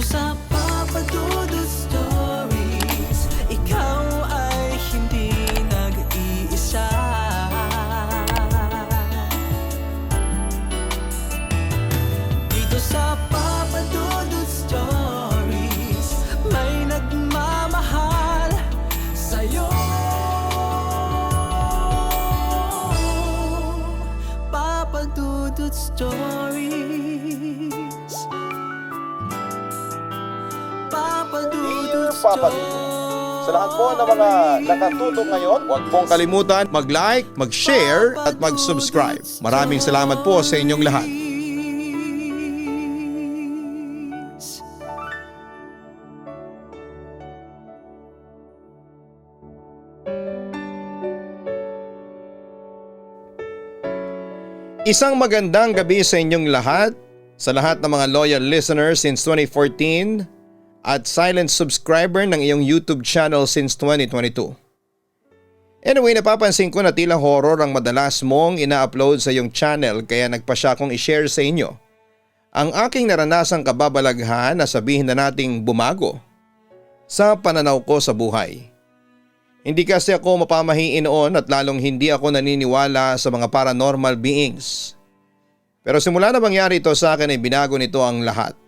sa Papa Dudut Stories, ikaw ay hindi nag-iisa. Dito sa Papa Dudut Stories, may nagmamahal sa'yo. Papa Dudut Stories, Papa Dudut Papa Dudut. Sa lahat po ng mga nakatutok ngayon, huwag pong kalimutan mag-like, mag-share at mag-subscribe. Maraming salamat po sa inyong lahat. Isang magandang gabi sa inyong lahat, sa lahat ng mga loyal listeners since 2014 at silent subscriber ng iyong YouTube channel since 2022. Anyway, napapansin ko na tila horror ang madalas mong ina-upload sa iyong channel kaya nagpa siya kong i-share sa inyo ang aking naranasang kababalaghan na sabihin na nating bumago sa pananaw ko sa buhay. Hindi kasi ako mapamahiin noon at lalong hindi ako naniniwala sa mga paranormal beings. Pero simula na mangyari ito sa akin ay binago nito ang lahat.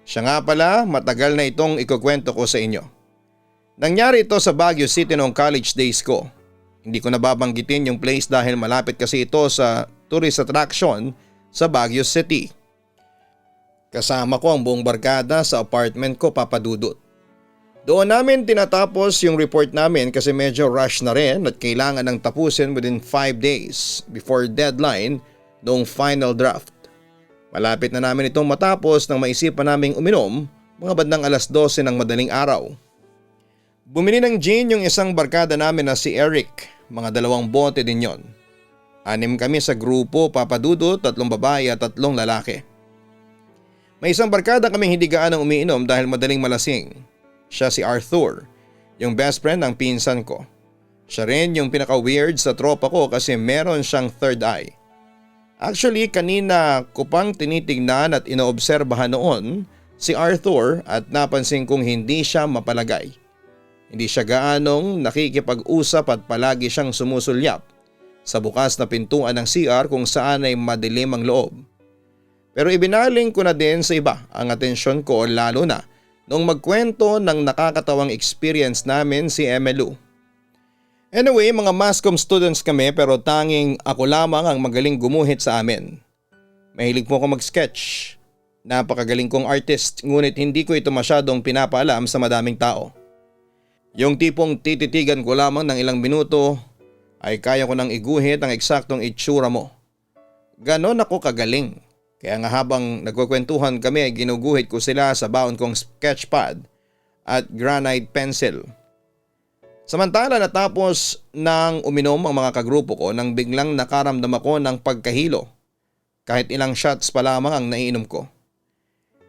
Siya nga pala, matagal na itong ikukwento ko sa inyo. Nangyari ito sa Baguio City noong college days ko. Hindi ko nababanggitin yung place dahil malapit kasi ito sa tourist attraction sa Baguio City. Kasama ko ang buong barkada sa apartment ko, Papa Dudut. Doon namin tinatapos yung report namin kasi medyo rush na rin at kailangan ng tapusin within 5 days before deadline noong final draft. Malapit na namin itong matapos nang maisipan naming uminom mga bandang 12:00 ng madaling araw. Bumili ng gin yung isang barkada namin na si Eric, mga 2 bote din yon. 6 kami sa grupo, Papa Dudut, 3 babae at 3 lalaki. May isang barkada kaming hindi gaanong umiinom dahil madaling malasing. Siya si Arthur, yung best friend ng pinsan ko. Siya rin yung pinaka-weird sa tropa ko kasi meron siyang third eye. Actually, kanina ko pang tinitignan at inoobserbahan noon si Arthur at napansin kong hindi siya mapalagay. Hindi siya gaanong nakikipag-usap at palagi siyang sumusulyap sa bukas na pintuan ng CR kung saan ay madilim ang loob. Pero ibinaling ko na din sa iba ang atensyon ko lalo na noong magkwento ng nakakatawang experience namin si Emelu. Anyway, mga Mascom students kami pero tanging ako lamang ang magaling gumuhit sa amin. Mahilig po ako mag-sketch. Napakagaling kong artist ngunit hindi ko ito masyadong pinapaalam sa madaming tao. Yung tipong tititigan ko lamang ng ilang minuto ay kaya ko nang iguhit ang eksaktong itsura mo. Ganon ako kagaling. Kaya nga habang nagkukwentuhan kami ay ginuguhit ko sila sa baon kong sketchpad at granite pencil. Samantala natapos nang uminom ang mga kagrupo ko nang biglang nakaramdam ako ng pagkahilo. Kahit ilang shots pa lamang ang naiinom ko.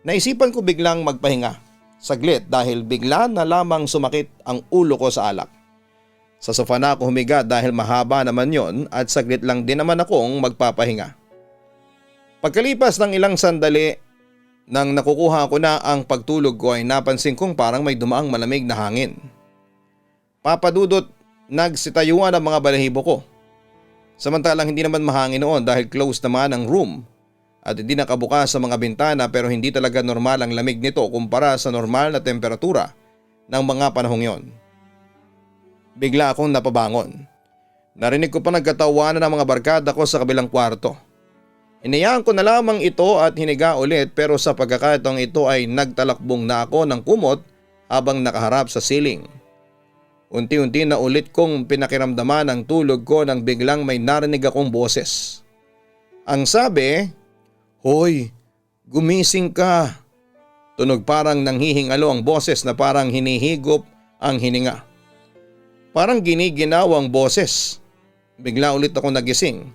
Naisipan ko biglang magpahinga. Saglit dahil bigla na lamang sumakit ang ulo ko sa alak. Sa sofa na ako humiga dahil mahaba naman yon at saglit lang din naman akong magpapahinga. Pagkalipas ng ilang sandali nang nakukuha ko na ang pagtulog ko ay napansin kong parang may dumaang malamig na hangin. Papa Dudut, nagsitayuan ang mga balahibo ko. Samantalang hindi naman mahangin noon dahil close naman ang room at hindi nakabukas sa mga bintana pero hindi talaga normal ang lamig nito kumpara sa normal na temperatura ng mga panahong yon. Bigla akong napabangon. Narinig ko pa nagkatawanan ng mga barkada ko sa kabilang kwarto. Hinayaan ko na lamang ito at hiniga ulit pero sa pagkakataong ito ay nagtalakbong na ako ng kumot habang nakaharap sa ceiling. Unti-unti na ulit kong pinakiramdaman ang tulog ko nang biglang may narinig akong boses. Ang sabi, "Hoy, gumising ka." Tunog parang nanghihingalo ang boses na parang hinihigop ang hininga. Parang giniginaw ang boses. Bigla ulit ako nagising.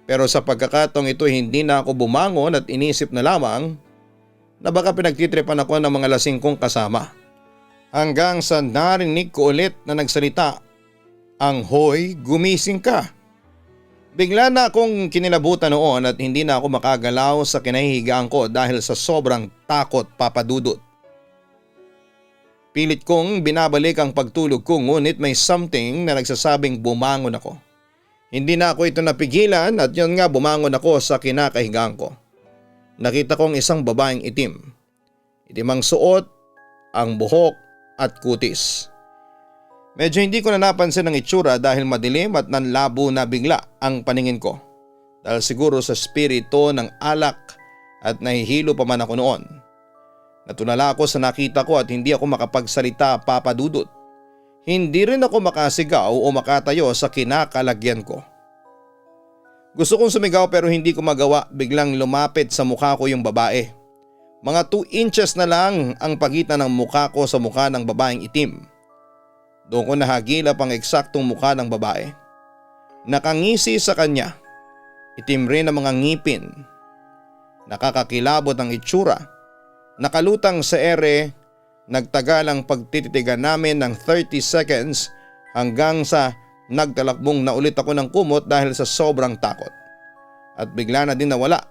Pero sa pagkakataong ito hindi na ako bumangon at inisip na lamang na baka pinagtitripan ako ng mga lasing kong kasama. Hanggang sa narinig ko ulit na nagsalita ang, "Hoy, gumising ka." Bigla na akong kinilabutan noon at hindi na ako makagalaw sa kinahihigaan ko dahil sa sobrang takot, Papa Dudut. Pilit kong binabalik ang pagtulog ko ngunit may something na nagsasabing bumangon ako. Hindi na ako ito napigilan at yun nga bumangon ako sa kinakahigaan ko. Nakita kong isang babaeng itim. Itim ang suot, ang buhok at kutis. Medyo hindi ko na napansin ang itsura dahil madilim at nanlabo na bigla ang paningin ko. Dahil siguro sa spirito ng alak at nahihilo pa man ako noon. Natulala ako sa nakita ko at hindi ako makapagsalita, Papa Dudut. Hindi rin ako makasigaw o makatayo sa kinakalagyan ko. Gusto kong sumigaw pero hindi ko magawa, biglang lumapit sa mukha ko yung babae. Mga 2 inches na lang ang pagitan ng mukha ko sa mukha ng babaeng itim. Doon ko nahagilap ang eksaktong mukha ng babae. Nakangisi sa kanya. Itim rin ang mga ngipin. Nakakakilabot ang itsura. Nakalutang sa ere, nagtagal ang pagtititigan namin ng 30 seconds hanggang sa nagtalakbong na ulit ako ng kumot dahil sa sobrang takot. At bigla na din nawala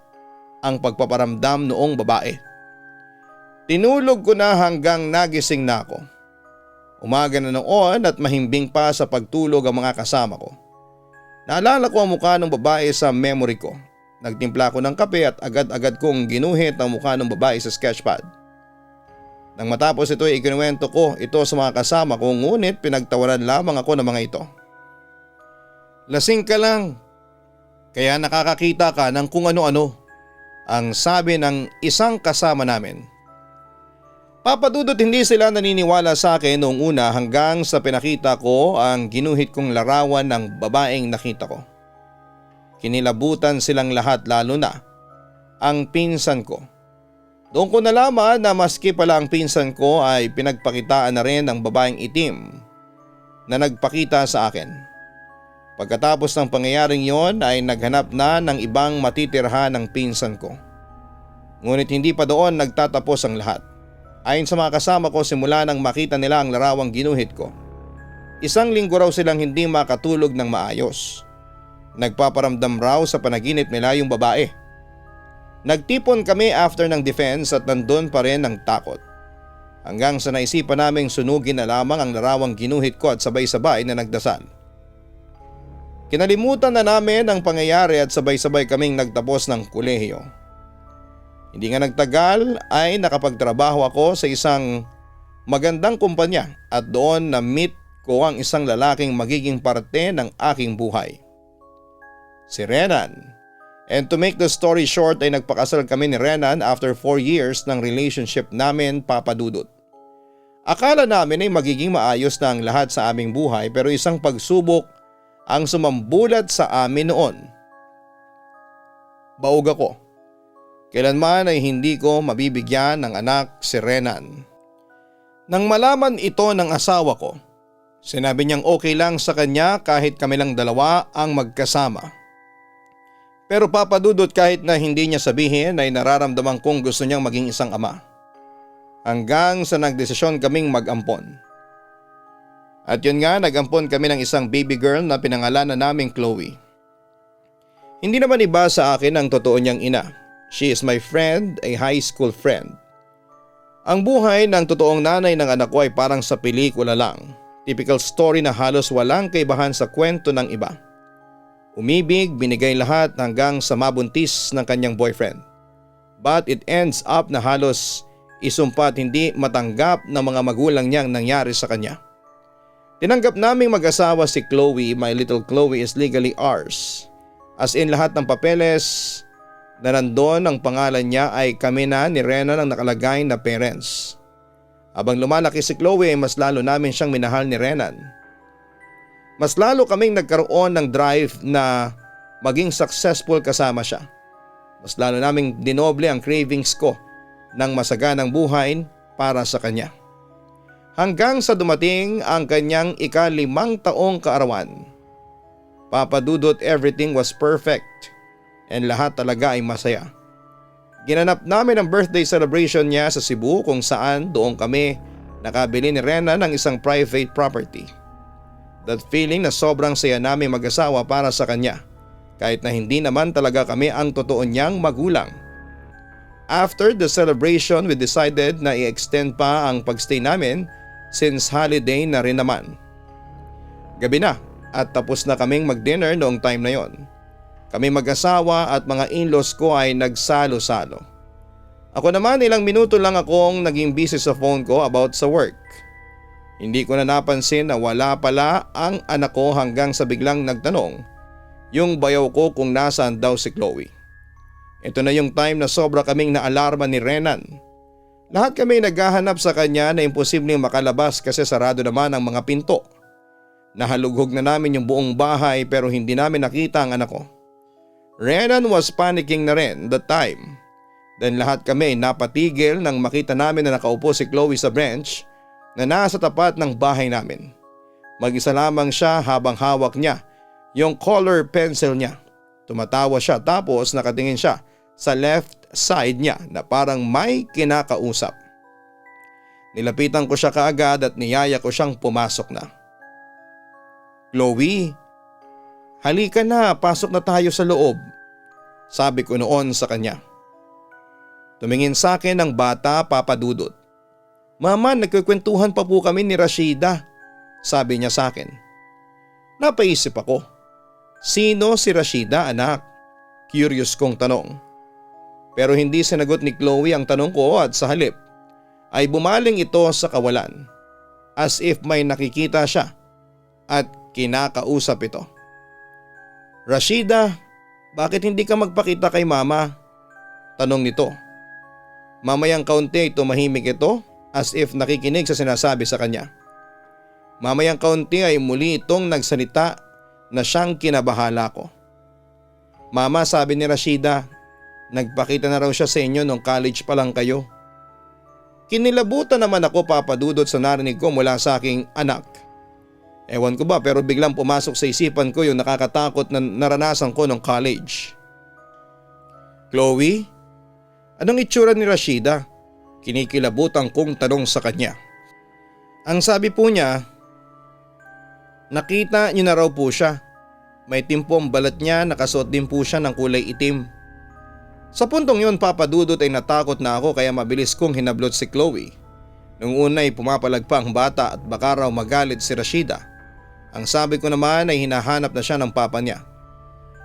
ang pagpaparamdam noong babae. Tinulog ko na hanggang nagising na ako. Umaga na noon at mahimbing pa sa pagtulog ang mga kasama ko. Naalala ko ang mukha ng babae sa memory ko. Nagtimpla ko ng kape at agad-agad kong ginuhit ang mukha ng babae sa sketchpad. Nang matapos ito ay ikinuwento ko ito sa mga kasama ko ngunit pinagtawanan lamang ako ng mga ito. Lasing ka lang, kaya nakakakita ka ng kung ano-ano, ang sabi ng isang kasama namin. Papa Dudut, hindi sila naniniwala sa akin noong una hanggang sa pinakita ko ang ginuhit kong larawan ng babaeng nakita ko. Kinilabutan silang lahat lalo na ang pinsan ko. Doon ko nalaman na maski pala ang pinsan ko ay pinagpakitaan na rin ng babaeng itim na nagpakita sa akin. Pagkatapos ng pangyayaring yon ay naghanap na ng ibang matitirhan ng pinsan ko. Ngunit hindi pa doon nagtatapos ang lahat. Ayon sa mga kasama ko simula nang makita nila ang larawang ginuhit ko. 1 linggo raw silang hindi makatulog ng maayos. Nagpaparamdam raw sa panaginip nila yung babae. Nagtipon kami after ng defense at nandun pa rin ang takot. Hanggang sa naisipan naming sunugin na lamang ang larawang ginuhit ko at sabay-sabay na nagdasal. Kinalimutan na namin ang pangyayari at sabay-sabay kaming nagtapos ng kolehiyo. Hindi nga nagtagal ay nakapagtrabaho ako sa isang magandang kumpanya at doon na-meet ko ang isang lalaking magiging parte ng aking buhay. Si Renan. And to make the story short ay nagpakasal kami ni Renan after 4 years ng relationship namin, Papa Dudut. Akala namin ay magiging maayos na ang lahat sa aming buhay pero isang pagsubok ang sumambulat sa amin noon. Baog ako. Kailanman ay hindi ko mabibigyan ng anak si Renan. Nang malaman ito ng asawa ko, sinabi niyang okay lang sa kanya kahit kami lang dalawa ang magkasama. Pero Papa Dudut, kahit na hindi niya sabihin ay nararamdaman kong gusto niyang maging isang ama. Hanggang sa nagdesisyon kaming mag-ampon. At yun nga, nag-ampon kami ng isang baby girl na pinangalanan naming Chloe. Hindi naman iba sa akin ang totoo niyang ina. She is my friend, a high school friend. Ang buhay ng totoong nanay ng anak ko ay parang sa pelikula lang. Typical story na halos walang kaibahan sa kwento ng iba. Umibig, binigay lahat hanggang sa mabuntis ng kanyang boyfriend. But it ends up na halos isumpa at hindi matanggap ng mga magulang niyang nangyari sa kanya. Tinanggap naming mag-asawa si Chloe, my little Chloe is legally ours. As in lahat ng papeles na nandun ang pangalan niya ay kami na ni Renan ang nakalagay na parents. Habang lumalaki si Chloe ay mas lalo namin siyang minahal ni Renan. Mas lalo kaming nagkaroon ng drive na maging successful kasama siya. Mas lalo naming dinoble ang cravings ko ng masaganang buhay para sa kanya. Hanggang sa dumating ang kanyang ika-5 taong kaarawan. Papa Dudut, everything was perfect and lahat talaga ay masaya. Ginanap namin ang birthday celebration niya sa Cebu kung saan doon kami nakabili ni Renan ng isang private property. That feeling na sobrang saya namin mag-asawa para sa kanya kahit na hindi naman talaga kami ang totoo niyang magulang. After the celebration, we decided na i-extend pa ang pagstay namin since holiday na rin naman. Gabi na at tapos na kaming mag-dinner noong time na yon. Kami mag-asawa at mga in-laws ko ay nagsalo-salo. Ako naman ilang minuto lang akong naging busy sa phone ko about sa work. Hindi ko na napansin na wala pala ang anak ko hanggang sa biglang nagtanong yung bayaw ko kung nasaan daw si Chloe. Ito na yung time na sobra kaming naalarma ni Renan. Lahat kami naghahanap sa kanya na imposibleng makalabas kasi sarado naman ang mga pinto. Nahalughog na namin yung buong bahay pero hindi namin nakita ang anak ko. Renan was panicking na rin that time. Then lahat kami napatigil nang makita namin na nakaupo si Chloe sa bench na nasa tapat ng bahay namin. Mag-isa lamang siya habang hawak niya yung color pencil niya. Tumatawa siya tapos nakatingin siya sa left side niya na parang may kinakausap. Nilapitan ko siya kaagad at niyaya ko siyang pumasok na. "Chloe, halika na, pasok na tayo sa loob," sabi ko noon sa kanya. Tumingin sa akin ang bata, Papa Dudut. "Mama, nagkukwentuhan pa po kami ni Rashida," sabi niya sa akin. Napaisip ako. Sino si Rashida, anak? Curious kong tanong. Pero hindi sinagot ni Chloe ang tanong ko at sa halip ay bumaling ito sa kawalan. As if may nakikita siya at kinakausap ito. "Rashida, bakit hindi ka magpakita kay mama?" tanong nito. Mamayang kaunti ay tumahimik ito as if nakikinig sa sinasabi sa kanya. Mamayang kaunti ay muli itong nagsalita na siyang kinabahala ko. "Mama," sabi ni Rashida, "nagpakita na raw siya sa inyo nung college pa lang kayo." Kinilabutan naman ako, Papa Dudut, sa narinig ko mula sa aking anak. Ewan ko ba pero biglang pumasok sa isipan ko yung nakakatakot na naranasan ko nung college. "Chloe, anong itsura ni Rashida?" Kinikilabutan kong tanong sa kanya. Ang sabi po niya, nakita niyo na raw po siya. May timpo ang balat niya, nakasuot din po siya ng kulay itim. Sa puntong yun, Papa Dudut, ay natakot na ako kaya mabilis kong hinablot si Chloe. Nung una ay pumapalag pa ang bata at baka raw magalit si Rashida. Ang sabi ko naman ay hinahanap na siya ng papa niya.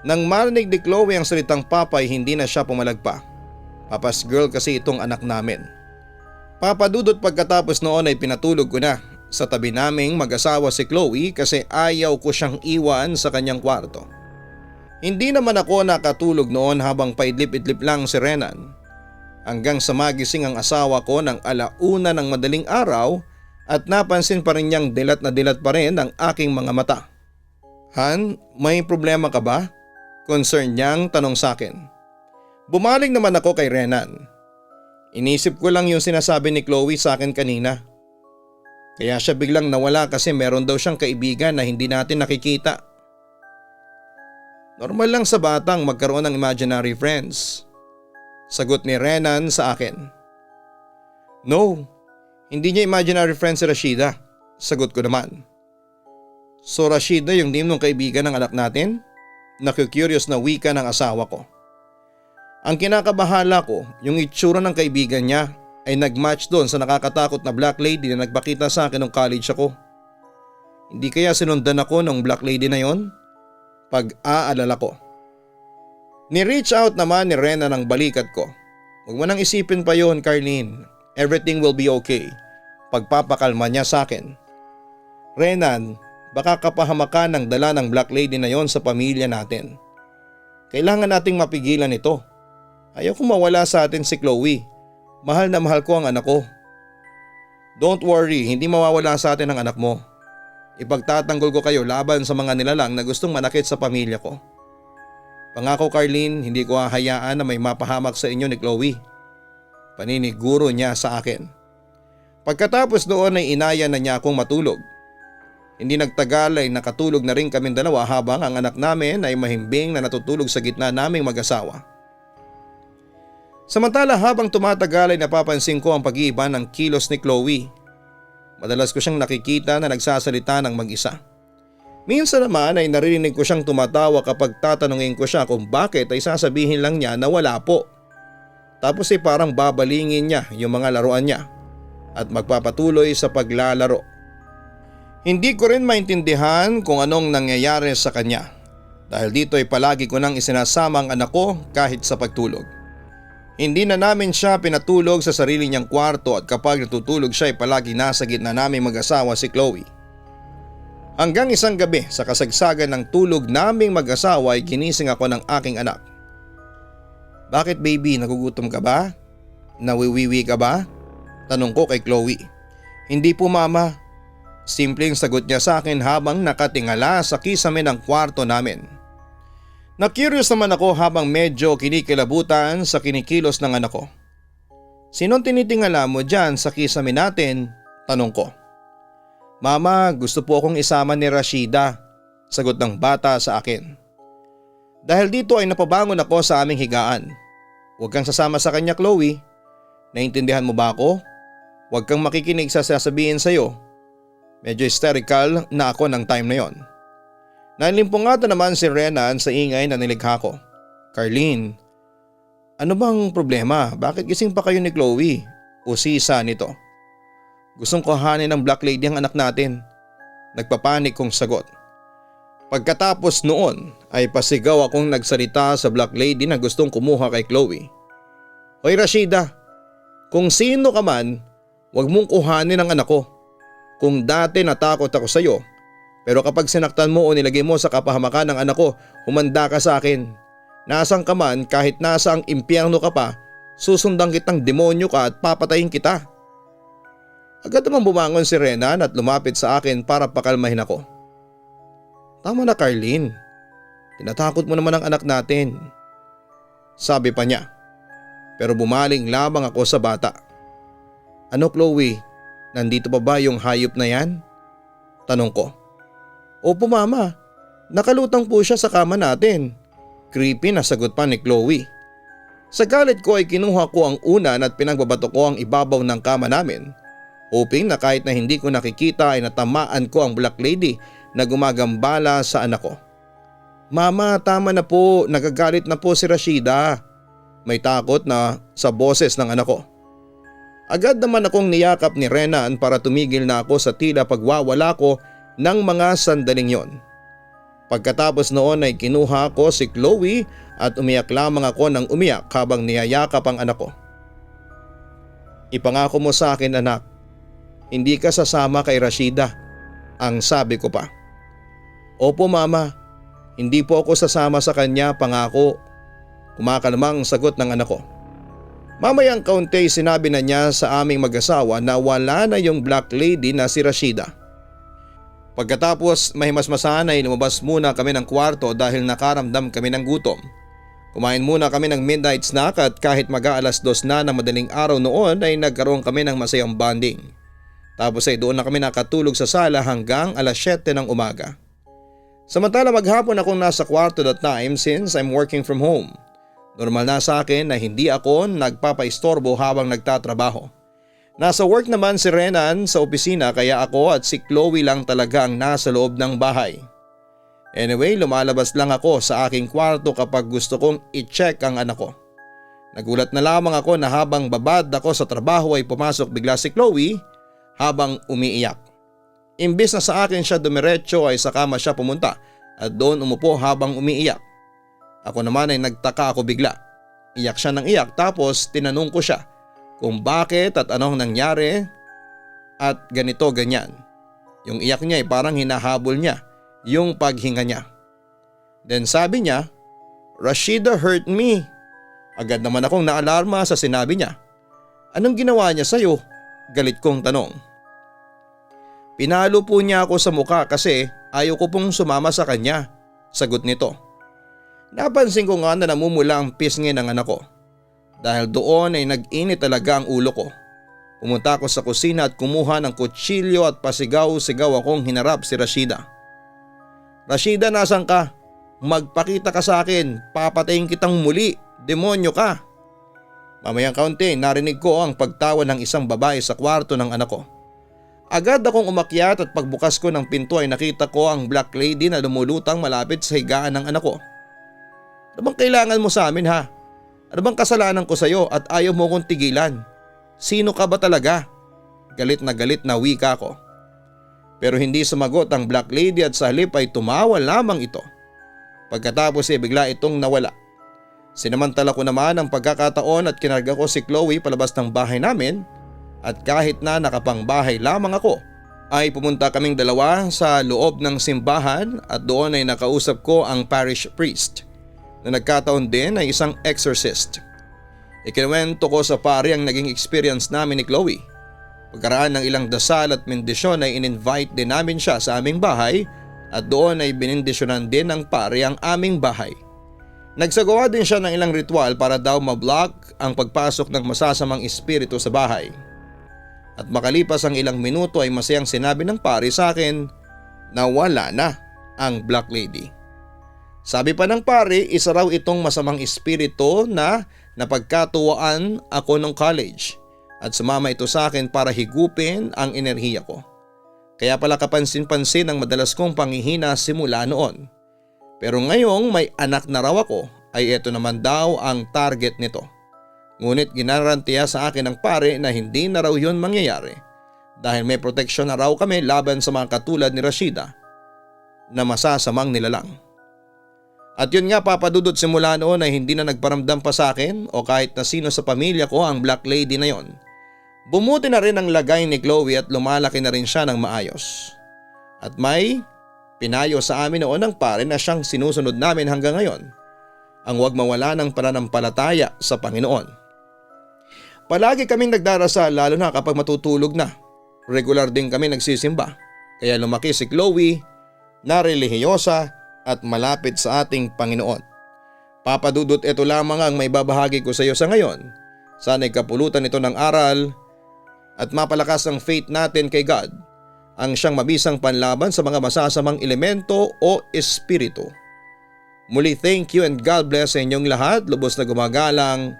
Nang marinig ni Chloe ang salitang papa ay hindi na siya pumalag pa. Papa's girl kasi itong anak namin. Papa Dudut, pagkatapos noon ay pinatulog ko na sa tabi naming mag-asawa si Chloe kasi ayaw ko siyang iwan sa kanyang kwarto. Hindi naman ako nakatulog noon habang paidlip-idlip lang si Renan. Hanggang sa magising ang asawa ko ng 1:00 ng madaling araw at napansin pa rin niyang dilat na dilat pa rin ang aking mga mata. "Han, may problema ka ba?" Concern niyang tanong sa akin. Bumaling naman ako kay Renan. Inisip ko lang yung sinasabi ni Chloe sa akin kanina. Kaya siya biglang nawala kasi meron daw siyang kaibigan na hindi natin nakikita. Normal lang sa batang magkaroon ng imaginary friends. Sagot ni Renan sa akin. "No, hindi niya imaginary friends si Rashida," sagot ko naman. "So Rashida yung name ng kaibigan ng anak natin?" Naku-curious na wika ng asawa ko. Ang kinakabahala ko, yung itsura ng kaibigan niya ay nagmatch doon sa nakakatakot na black lady na nagpakita sa akin nung college ako. Hindi kaya sinundan ako ng black lady na yon? Pag-aalala ko. Ni-reach out naman ni Rena ng balikat ko. "Huwag mo nang isipin pa yon, Carlene. Everything will be okay." Pagpapakalma niya sa akin. "Renan, baka kapahamakan ng dala ng black lady na yon sa pamilya natin. Kailangan nating mapigilan ito. Ayaw kong mawala sa atin si Chloe. Mahal na mahal ko ang anak ko." "Don't worry, hindi mawawala sa atin ang anak mo. Ipagtatanggol ko kayo laban sa mga nilalang na gustong manakit sa pamilya ko. Pangako, Carlene, hindi ko hahayaan na may mapahamak sa inyo ni Chloe." Paniniguro niya sa akin. Pagkatapos noon ay inaya na niya akong matulog. Hindi nagtagal ay nakatulog na rin kaming dalawa habang ang anak namin ay mahimbing na natutulog sa gitna naming mag-asawa. Samantala habang tumatagal ay napapansin ko ang pag-iiba ng kilos ni Chloe. Madalas ko siyang nakikita na nagsasalita ng mag-isa. Minsan naman ay naririnig ko siyang tumatawa kapag tatanungin ko siya kung bakit ay sasabihin lang niya na wala po. Tapos ay parang babalingin niya yung mga laruan niya. at magpapatuloy sa paglalaro. Hindi ko rin maintindihan kung anong nangyayari sa kanya dahil dito ay palagi ko nang isinasama ang anak ko kahit sa pagtulog. Hindi na namin siya pinatulog sa sarili niyang kwarto at kapag natutulog siya ay palagi nasa gitna naming mag-asawa si Chloe. Hanggang isang gabi sa kasagsagan ng tulog naming mag-asawa ay ginising ako ng aking anak. "Bakit baby, nagugutom ka ba? Nawiwiwi ka ba?" Tanong ko kay Chloe. "Hindi po mama." Simpleng sagot niya sa akin habang nakatingala sa kisame ng kwarto namin. Na-curious naman ako habang medyo kinikilabutan sa kinikilos ng anak ko. "Sinong tinitingala mo dyan sa kisame natin?" Tanong ko. "Mama, gusto po akong isama ni Rashida," sagot ng bata sa akin. Dahil dito ay napabangon ako sa aming higaan. "Huwag kang sasama sa kanya, Chloe. Naintindihan mo ba ako? Huwag kang makikinig sa sasabihin sa'yo." Medyo hysterical na ako ng time na yon. Nalimpungatan naman si Renan sa ingay na nilikha ko. "Carlene, ano bang problema? Bakit gising pa kayo ni Chloe?" Usisa nito. "Gustong kuhanin ng Black Lady ang anak natin." Nagpapanik kong sagot. Pagkatapos noon ay pasigaw akong nagsalita sa Black Lady na gustong kumuha kay Chloe. "Hoy Rashida, kung sino ka man, huwag mong kuhanin ang anak ko. Kung dati natakot ako sa iyo, pero kapag sinaktan mo o nilagay mo sa kapahamakan ng anak ko, humanda ka sa akin. Nasang ka man, kahit nasa ang impyerno ka pa, susundan kitang demonyo ka at papatayin kita." Agad naman bumangon si Renan at lumapit sa akin para pakalmahin ako. "Tama na Carlene, tinatakot mo naman ang anak natin," sabi pa niya. Pero bumaling lamang ako sa bata. "Ano Chloe, nandito pa ba yung hayop na yan?" Tanong ko. "Opo mama, nakalutang po siya sa kama natin." Creepy na sagot pa ni Chloe. Sa galit ko ay kinuha ko ang unan at pinagbabato ko ang ibabaw ng kama namin, hoping na kahit na hindi ko nakikita ay natamaan ko ang Black Lady na gumagambala sa anak ko. "Mama, tama na po, nagagalit na po si Rashida." May takot na sa boses ng anak ko. Agad naman akong niyakap ni Renan para tumigil na ako sa tila pagwawala ko ng mga sandaling yon. Pagkatapos noon ay kinuha ko si Chloe at umiyak lamang ako ng umiyak habang niyayakap ang anak ko. "Ipangako mo sa akin anak, hindi ka sasama kay Rashida," ang sabi ko pa. "Opo mama, hindi po ako sasama sa kanya, pangako," kumakalmang sagot ng anak ko. Mamayang kaunti sinabi na niya sa aming mag-asawa na wala na yung Black Lady na si Rashida. Pagkatapos mahimasmasan ay lumabas muna kami ng kwarto dahil nakaramdam kami ng gutom. Kumain muna kami ng midnight snack at kahit mag-aalas 2 na ng madaling araw noon ay nagkaroon kami ng masayang bonding. Tapos ay doon na kami nakatulog sa sala hanggang alas 7 ng umaga. Samantala maghapon akong nasa kwarto that time since I'm working from home. Normal na sa akin na hindi ako nagpapaistorbo habang nagtatrabaho. Nasa work naman si Renan sa opisina kaya ako at si Chloe lang talaga ang nasa loob ng bahay. Anyway, lumalabas lang ako sa aking kwarto kapag gusto kong i-check ang anak ko. Nagulat na lamang ako na habang babad ako sa trabaho ay pumasok bigla si Chloe habang umiiyak. Imbis na sa akin siya dumiretso ay sa kama siya pumunta at doon umupo habang umiiyak. Ako naman ay nagtaka ako bigla. Iyak siya ng iyak tapos tinanong ko siya kung bakit at anong nangyari at ganito ganyan. Yung iyak niya ay parang hinahabol niya yung paghinga niya. Then sabi niya, "Rashida hurt me." Agad naman akong naalarma sa sinabi niya. "Anong ginawa niya sa'yo?" Galit kong tanong. "Pinalo po niya ako sa muka kasi ayaw ko pong sumama sa kanya," sagot nito. Napansin ko nga na namumula ang pisngi ng anak ko. Dahil doon ay nag-init talaga ang ulo ko. Pumunta ako sa kusina at kumuha ng kutsilyo at pasigaw-sigaw akong hinarap si Rashida. "Rashida, nasan ka? Magpakita ka sa akin, papatayin kitang muli, demonyo ka." Mamayang kaunti narinig ko ang pagtawa ng isang babae sa kwarto ng anak ko. Agad akong umakyat at pagbukas ko ng pinto ay nakita ko ang Black Lady na lumulutang malapit sa higaan ng anak ko. "Ano bang kailangan mo sa amin ha? Ano bang kasalanan ko sa iyo at ayaw mo kong tigilan? Sino ka ba talaga?" galit na wika ko. Pero hindi sumagot ang Black Lady at sa halip ay tumawa lamang ito. Pagkatapos ay bigla itong nawala. Sinamantala ko naman ang pagkakataon at kinarga ko si Chloe palabas ng bahay namin at kahit na nakapangbahay lamang ako ay pumunta kaming dalawa sa loob ng simbahan at doon ay nakausap ko ang parish priest na nagkataon din ay isang exorcist. Ikinuwento ko sa pari ang naging experience namin ni Chloe. Pagkaraan ng ilang dasal at bendisyon ay in-invite din namin siya sa aming bahay at doon ay binindisyonan din ng pari ang aming bahay. Nagsagawa din siya ng ilang ritual para daw ma-block ang pagpasok ng masasamang espiritu sa bahay. At makalipas ang ilang minuto ay masayang sinabi ng pari sa akin na wala na ang Black Lady. Sabi pa ng pari, isa raw itong masamang espiritu na napagkatuwaan ako nung college at sumama ito sa akin para higupin ang enerhiya ko. Kaya pala kapansin-pansin ang madalas kong panghihina simula noon. Pero ngayong may anak na raw ako ay ito naman daw ang target nito. Ngunit ginarantiya sa akin ng pare na hindi na raw yun mangyayari dahil may proteksyon na raw kami laban sa mga katulad ni Rashida na masasamang nilalang. At yun nga papadudot simula noon ay hindi na nagparamdam pa sa akin o kahit na sino sa pamilya ko ang Black Lady na yon. Bumuti na rin ang lagay ni Chloe at lumalaki na rin siya ng maayos. At may pinayo sa amin noon ng pare na siyang sinusunod namin hanggang ngayon, ang huwag mawala ng pananampalataya sa Panginoon. Palagi kaming nagdarasal lalo na kapag matutulog na. Regular din kami nagsisimba. Kaya lumaki si Chloe na relihiyosa at malapit sa ating Panginoon. Papadudot, ito lamang ang may babahagi ko sa iyo sa ngayon. Sana'y kapulutan ito ng aral at mapalakas ang faith natin kay God, ang siyang mabisang panlaban sa mga masasamang elemento o espiritu. Muli thank you and God bless sa inyong lahat. Lubos na gumagalang,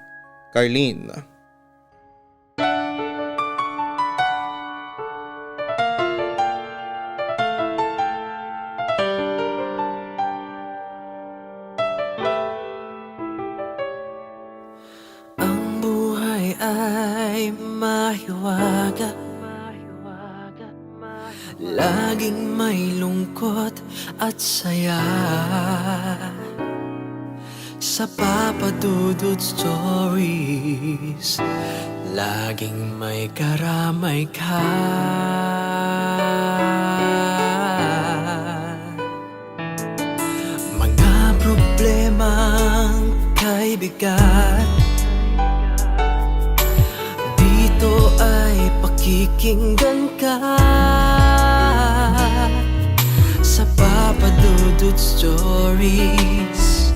Carlene. Ang buhay ay mahiwaga, laging may lungkot at saya. Sa Papa Dudut Stories, laging may karamay ka. Mga problemang kay bigat, dito ay pakikinggan ka. Sa Papa Dudut Stories,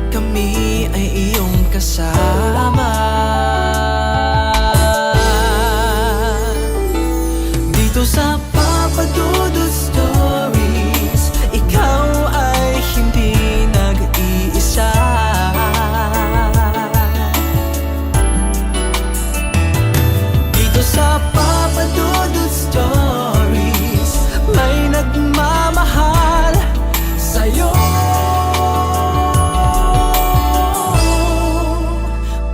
kami ay iyong kasama. Dito sa Papa Dudut Stories, ikaw ay hindi nag-iisa. Dito sa Papa Dudut Stories, may nagmamahal sa'yo.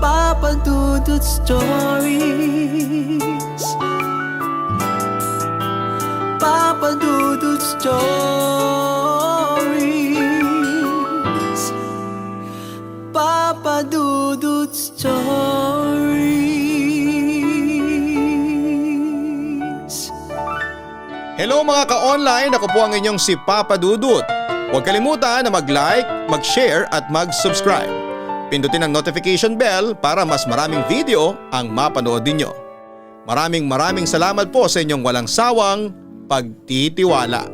Papa Dudut Stories, Papa Dudut Stories, Papa Dudut Stories. Hello mga ka-online, ako po ang inyong si Papa Dudut. Huwag kalimutan na mag-like, mag-share at mag-subscribe. Pindutin ang notification bell para mas maraming video ang mapanood ninyo. Maraming salamat po sa inyong walang sawang pagtitiwala.